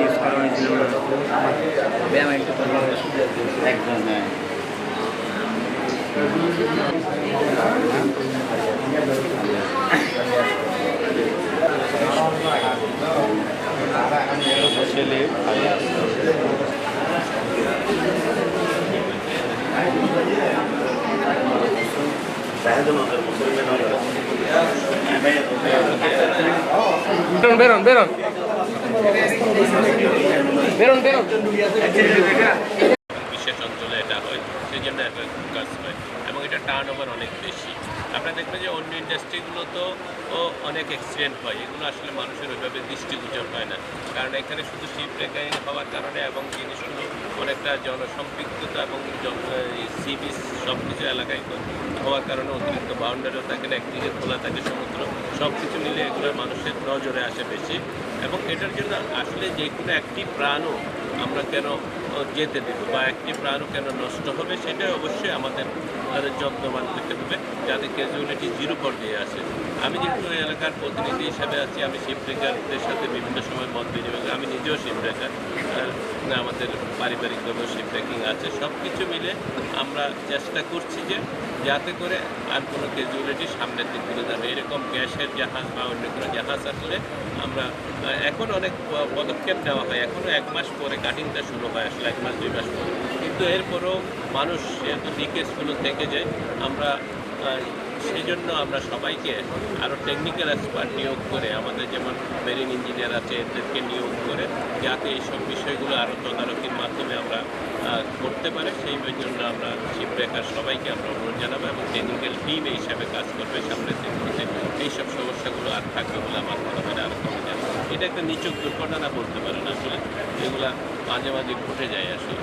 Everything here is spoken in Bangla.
ইউজ করা হয়েছিল ব্যায়াম একটু একদম হ্যাঁ ছেলে বেরোন বেরোন বেরোন বেরোন বিশেষ অঞ্চলে এটা হয় সেই জন্য একটা কাজ হয় এবং এটা টার্ন ওভার অনেক বেশি। আপনারা দেখবেন যে অন্য ইন্ডাস্ট্রিগুলোতেও অনেক অ্যাক্সিডেন্ট হয়, এগুলো আসলে মানুষের ওইভাবে দৃষ্টিগোচর হয় না, কারণ এখানে শুধু শিপ ব্রেকিং হওয়ার কারণে এবং জিনিসগুলো অনেকটা জনসম্পৃক্ততা এবং সি বিচ সব কিছু এলাকায় হওয়ার কারণে অতিরিক্ত বাউন্ডারিও থাকে না, একদিকে খোলা থাকে সমুদ্র, সব কিছু মিলে এগুলো মানুষের নজরে আসে বেশি। এবং এটার জন্য আসলে যে কোনো একটি প্রাণও আমরা কেন যেতে দেব বা একটি প্রাণও কেন নষ্ট হবে, সেটা অবশ্যই আমাদের যত্নবান হতে হবে যাতে ক্যাজুয়ালিটি জিরো পর্যায়ে আসে। আমি যেহেতু ওই এলাকার প্রতিনিধি হিসাবে আছি, আমি শিপ ব্রেকারদের সাথে বিভিন্ন সময় মত বিনিময়, আমি নিজেও শিপ ব্রেকার, আমাদের পারিবারিকভাবেও শিপ ব্রেকিং আছে, সব কিছু মিলে আমরা চেষ্টা করছি যে যাতে করে আর কোনো ক্যাজুয়ালিটি সামনের দিক তুলে যাবে। এরকম গ্যাসের জাহাজ বা অন্য কোনো জাহাজ আসলে আমরা এখন অনেক পদক্ষেপ নেওয়া হয়, এখনও 1 মাস পরে কাটিংটা শুরু হয়, আসলে 1 মাস 2 মাস পরে, কিন্তু এরপরও মানুষ যেহেতু লিকেজগুলো থেকে যায়, আমরা সেই জন্য আমরা সবাইকে আরও টেকনিক্যাল এক্সপার্ট নিয়োগ করে, আমাদের যেমন মেরিন ইঞ্জিনিয়ার আছে এদেরকে নিয়োগ করে যাতে এইসব বিষয়গুলো আরও তদারকির মাধ্যমে আমরা করতে পারে, সেই জন্য আমরা শিপ ব্রেকার সবাইকে আমরা অনুরোধ জানাবো এবং টেকনিক্যাল টিম এই হিসাবে কাজ করবে সামনের দিনগুলোতে। এইসব সমস্যাগুলো আর থাকবে বলে আমার মনে হয় না, আরও কমে যাবে। এটা একটা নিচক দুর্ঘটনা বলতে পারেন আসলে, যেগুলা মাঝে মাঝে ঘটে যায় আসলে।